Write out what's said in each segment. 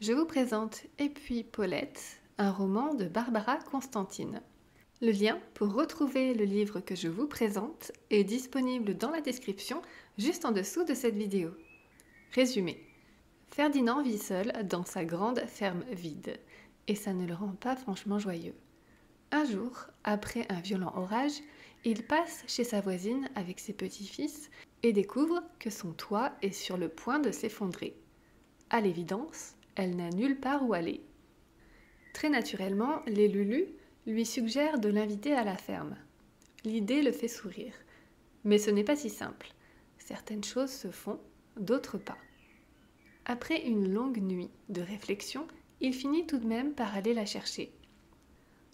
Je vous présente Et puis Paulette, un roman de Barbara Constantine. Le lien pour retrouver le livre que je vous présente est disponible dans la description juste en dessous de cette vidéo. Résumé. Ferdinand vit seul dans sa grande ferme vide et ça ne le rend pas franchement joyeux. Un jour, après un violent orage, il passe chez sa voisine avec ses petits-fils et découvre que son toit est sur le point de s'effondrer. À l'évidence, elle n'a nulle part où aller. Très naturellement, les Lulus lui suggèrent de l'inviter à la ferme. L'idée le fait sourire. Mais ce n'est pas si simple. Certaines choses se font, d'autres pas. Après une longue nuit de réflexion, il finit tout de même par aller la chercher.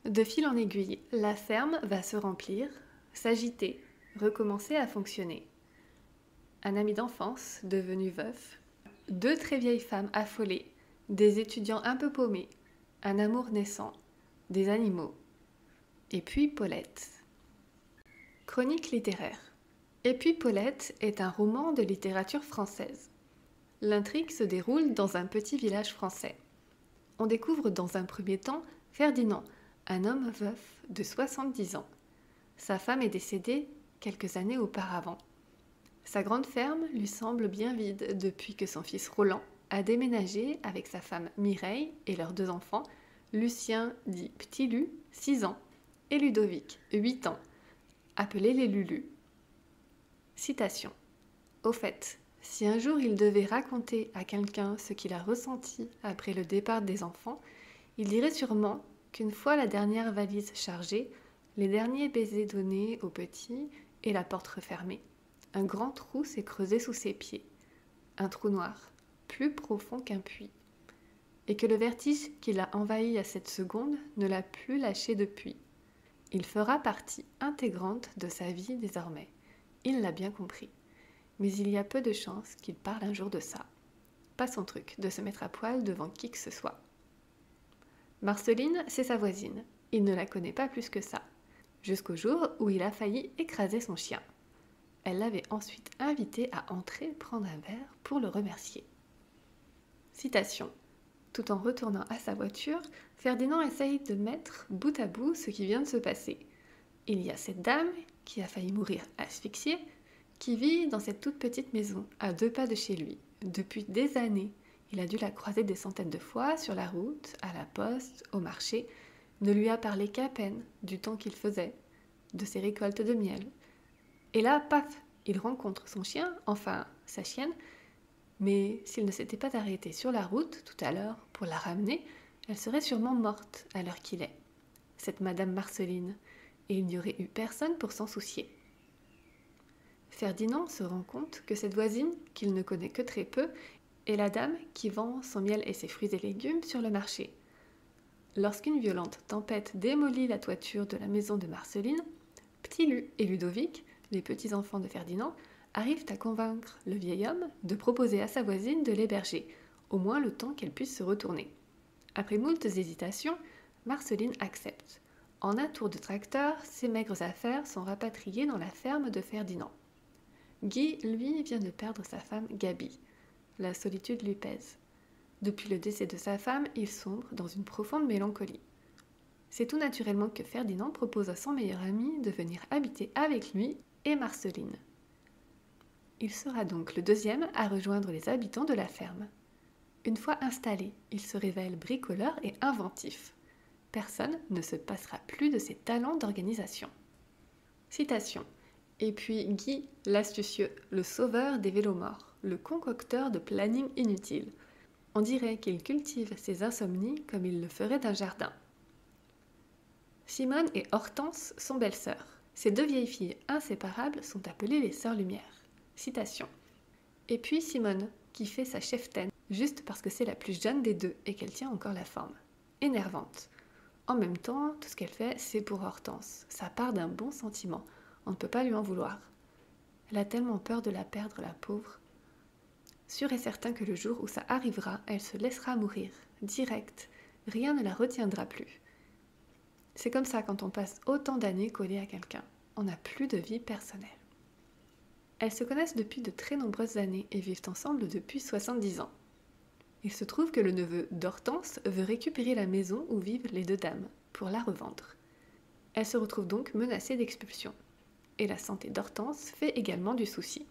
De fil en aiguille, la ferme va se remplir, s'agiter, recommencer à fonctionner. Un ami d'enfance devenu veuf, deux très vieilles femmes affolées, des étudiants un peu paumés, un amour naissant, des animaux. Et puis Paulette. Chronique littéraire. Et puis Paulette est un roman de littérature française. L'intrigue se déroule dans un petit village français. On découvre dans un premier temps Ferdinand, un homme veuf de 70 ans. Sa femme est décédée quelques années auparavant. Sa grande ferme lui semble bien vide depuis que son fils Roland a déménagé avec sa femme Mireille et leurs deux enfants, Lucien dit Petit Lu, 6 ans, et Ludovic, 8 ans, appelés les Lulus. Citation. Au fait, si un jour il devait raconter à quelqu'un ce qu'il a ressenti après le départ des enfants, il dirait sûrement qu'une fois la dernière valise chargée, les derniers baisers donnés aux petits et la porte refermée, un grand trou s'est creusé sous ses pieds. Un trou noir, plus profond qu'un puits. Et que le vertige qui l'a envahi à cette seconde ne l'a plus lâché depuis. Il fera partie intégrante de sa vie désormais. Il l'a bien compris. Mais il y a peu de chances qu'il parle un jour de ça. Pas son truc de se mettre à poil devant qui que ce soit. Marceline, c'est sa voisine. Il ne la connaît pas plus que ça. Jusqu'au jour où il a failli écraser son chien. Elle l'avait ensuite invité à entrer prendre un verre pour le remercier. Citation. Tout en retournant à sa voiture, Ferdinand essaye de mettre bout à bout ce qui vient de se passer. Il y a cette dame qui a failli mourir asphyxiée, qui vit dans cette toute petite maison, à 2 pas de chez lui, depuis des années. Il a dû la croiser des centaines de fois sur la route, à la poste, au marché, ne lui a parlé qu'à peine du temps qu'il faisait, de ses récoltes de miel. Et là, paf, il rencontre son chien, enfin sa chienne, mais s'il ne s'était pas arrêté sur la route tout à l'heure pour la ramener, elle serait sûrement morte à l'heure qu'il est, cette Madame Marceline, et il n'y aurait eu personne pour s'en soucier. Ferdinand se rend compte que cette voisine, qu'il ne connaît que très peu, est la dame qui vend son miel et ses fruits et légumes sur le marché. Lorsqu'une violente tempête démolit la toiture de la maison de Marceline, Petit Lu et Ludovic, les petits-enfants de Ferdinand, arrivent à convaincre le vieil homme de proposer à sa voisine de l'héberger, au moins le temps qu'elle puisse se retourner. Après moultes hésitations, Marceline accepte. En un tour de tracteur, ses maigres affaires sont rapatriées dans la ferme de Ferdinand. Guy, lui, vient de perdre sa femme Gaby. La solitude lui pèse. Depuis le décès de sa femme, il sombre dans une profonde mélancolie. C'est tout naturellement que Ferdinand propose à son meilleur ami de venir habiter avec lui et Marceline. Il sera donc le deuxième à rejoindre les habitants de la ferme. Une fois installé, il se révèle bricoleur et inventif. Personne ne se passera plus de ses talents d'organisation. Citation. Et puis Guy, l'astucieux, le sauveur des vélos morts, le concocteur de planning inutile. On dirait qu'il cultive ses insomnies comme il le ferait d'un jardin. Simone et Hortense sont belles-sœurs. Ces deux vieilles filles inséparables sont appelées les sœurs Lumière. Citation. Et puis Simone, qui fait sa cheftaine, juste parce que c'est la plus jeune des deux et qu'elle tient encore la forme. Énervante. En même temps, tout ce qu'elle fait, c'est pour Hortense. Ça part d'un bon sentiment. On ne peut pas lui en vouloir. Elle a tellement peur de la perdre, la pauvre. Sûr et certain que le jour où ça arrivera, elle se laissera mourir, direct. Rien ne la retiendra plus. C'est comme ça quand on passe autant d'années collées à quelqu'un. On n'a plus de vie personnelle. Elles se connaissent depuis de très nombreuses années et vivent ensemble depuis 70 ans. Il se trouve que le neveu d'Hortense veut récupérer la maison où vivent les deux dames, pour la revendre. Elle se retrouve donc menacée d'expulsion. Et la santé d'Hortense fait également du souci.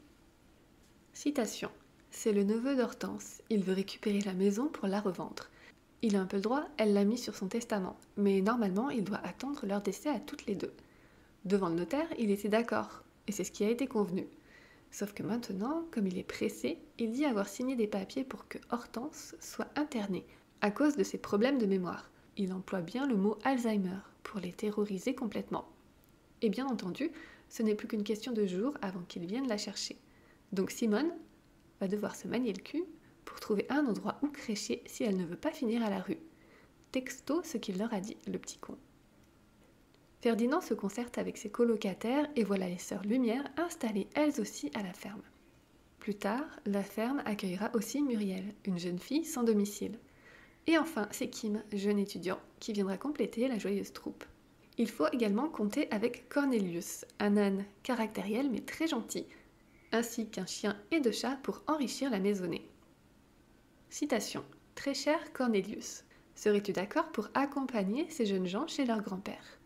Citation. C'est le neveu d'Hortense, il veut récupérer la maison pour la revendre. Il a un peu le droit, elle l'a mis sur son testament, mais normalement il doit attendre leur décès à toutes les deux. Devant le notaire, il était d'accord, et c'est ce qui a été convenu. Sauf que maintenant, comme il est pressé, il dit avoir signé des papiers pour que Hortense soit internée, à cause de ses problèmes de mémoire. Il emploie bien le mot Alzheimer, pour les terroriser complètement. Et bien entendu, ce n'est plus qu'une question de jours avant qu'ils viennent la chercher. Donc Simone va devoir se manier le cul pour trouver un endroit où crécher si elle ne veut pas finir à la rue. Texto ce qu'il leur a dit, le petit con. Ferdinand se concerte avec ses colocataires et voilà les sœurs Lumière installées elles aussi à la ferme. Plus tard, la ferme accueillera aussi Muriel, une jeune fille sans domicile. Et enfin, c'est Kim, jeune étudiant, qui viendra compléter la joyeuse troupe. Il faut également compter avec Cornelius, un âne caractériel mais très gentil, ainsi qu'un chien et deux chats pour enrichir la maisonnée. Citation. Très cher Cornelius, serais-tu d'accord pour accompagner ces jeunes gens chez leur grand-père ?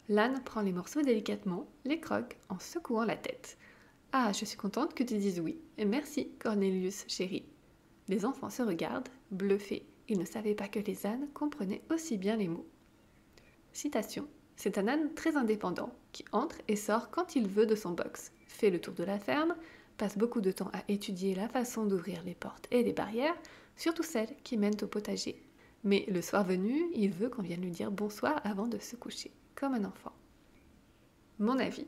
L'âne prend les morceaux délicatement, les croque en secouant la tête. Ah, je suis contente que tu dises oui. Et merci, Cornelius, chéri. Les enfants se regardent, bluffés. Ils ne savaient pas que les ânes comprenaient aussi bien les mots. Citation. C'est un âne très indépendant, qui entre et sort quand il veut de son box, fait le tour de la ferme, passe beaucoup de temps à étudier la façon d'ouvrir les portes et les barrières, surtout celles qui mènent au potager. Mais le soir venu, il veut qu'on vienne lui dire bonsoir avant de se coucher, comme un enfant. Mon avis.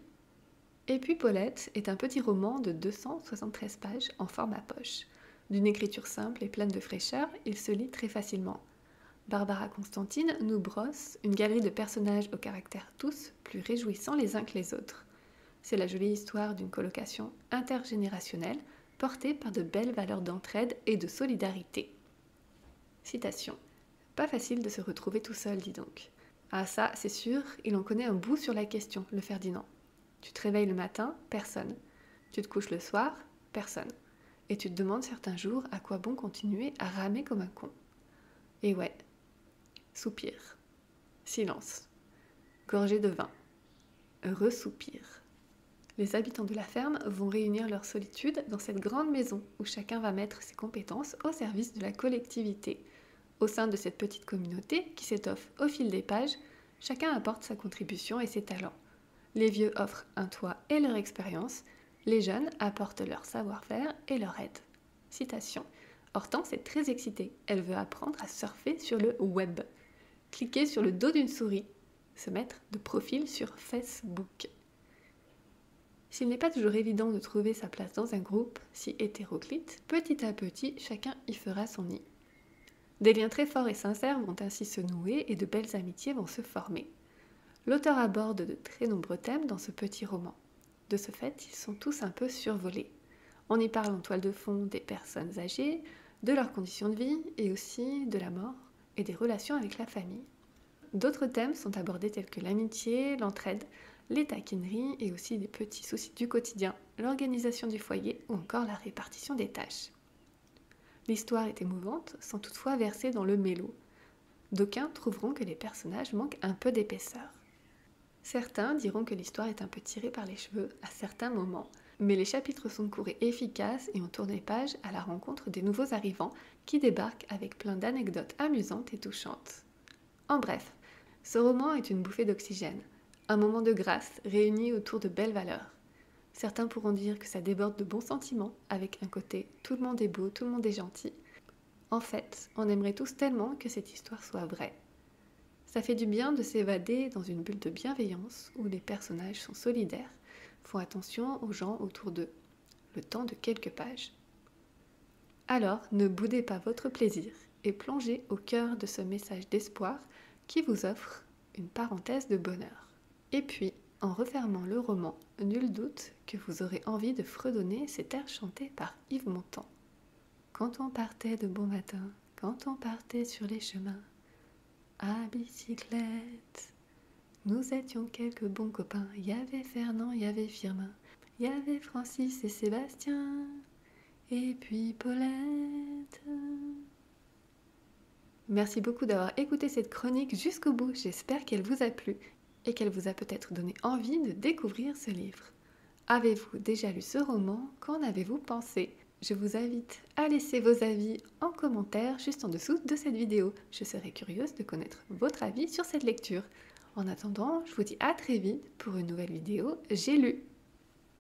Et puis Paulette est un petit roman de 273 pages en format poche. D'une écriture simple et pleine de fraîcheur, il se lit très facilement. Barbara Constantine nous brosse une galerie de personnages aux caractères tous plus réjouissants les uns que les autres. C'est la jolie histoire d'une colocation intergénérationnelle portée par de belles valeurs d'entraide et de solidarité. Citation. Pas facile de se retrouver tout seul, dis donc. Ah ça, c'est sûr, il en connaît un bout sur la question, le Ferdinand. Tu te réveilles le matin, personne. Tu te couches le soir, personne. Et tu te demandes certains jours à quoi bon continuer à ramer comme un con. Et ouais, soupir. Silence. Gorgée de vin. Heureux soupir. Les habitants de la ferme vont réunir leur solitude dans cette grande maison où chacun va mettre ses compétences au service de la collectivité. Au sein de cette petite communauté qui s'étoffe au fil des pages, chacun apporte sa contribution et ses talents. Les vieux offrent un toit et leur expérience, les jeunes apportent leur savoir-faire et leur aide. Citation. Hortense est très excitée, elle veut apprendre à surfer sur le web. Cliquer sur le dos d'une souris, se mettre de profil sur Facebook. S'il n'est pas toujours évident de trouver sa place dans un groupe si hétéroclite, petit à petit, chacun y fera son nid. Des liens très forts et sincères vont ainsi se nouer et de belles amitiés vont se former. L'auteur aborde de très nombreux thèmes dans ce petit roman. De ce fait, ils sont tous un peu survolés. On y parle en toile de fond des personnes âgées, de leurs conditions de vie et aussi de la mort et des relations avec la famille. D'autres thèmes sont abordés tels que l'amitié, l'entraide, les taquineries et aussi des petits soucis du quotidien, l'organisation du foyer ou encore la répartition des tâches. L'histoire est émouvante sans toutefois verser dans le mélo. D'aucuns trouveront que les personnages manquent un peu d'épaisseur. Certains diront que l'histoire est un peu tirée par les cheveux à certains moments, mais les chapitres sont courts et efficaces et on tourne les pages à la rencontre des nouveaux arrivants qui débarquent avec plein d'anecdotes amusantes et touchantes. En bref, ce roman est une bouffée d'oxygène, un moment de grâce réuni autour de belles valeurs. Certains pourront dire que ça déborde de bons sentiments, avec un côté « tout le monde est beau, tout le monde est gentil ». En fait, on aimerait tous tellement que cette histoire soit vraie. Ça fait du bien de s'évader dans une bulle de bienveillance où les personnages sont solidaires, font attention aux gens autour d'eux, le temps de quelques pages. Alors, ne boudez pas votre plaisir et plongez au cœur de ce message d'espoir qui vous offre une parenthèse de bonheur. Et puis, en refermant le roman, nul doute que vous aurez envie de fredonner cet air chanté par Yves Montand. Quand on partait de bon matin, quand on partait sur les chemins, à bicyclette, nous étions quelques bons copains. Il y avait Fernand, il y avait Firmin, il y avait Francis et Sébastien. Et puis Paulette. Merci beaucoup d'avoir écouté cette chronique jusqu'au bout. J'espère qu'elle vous a plu et qu'elle vous a peut-être donné envie de découvrir ce livre. Avez-vous déjà lu ce roman? Qu'en avez-vous pensé? Je vous invite à laisser vos avis en commentaire juste en dessous de cette vidéo. Je serai curieuse de connaître votre avis sur cette lecture. En attendant, je vous dis à très vite pour une nouvelle vidéo J'ai lu.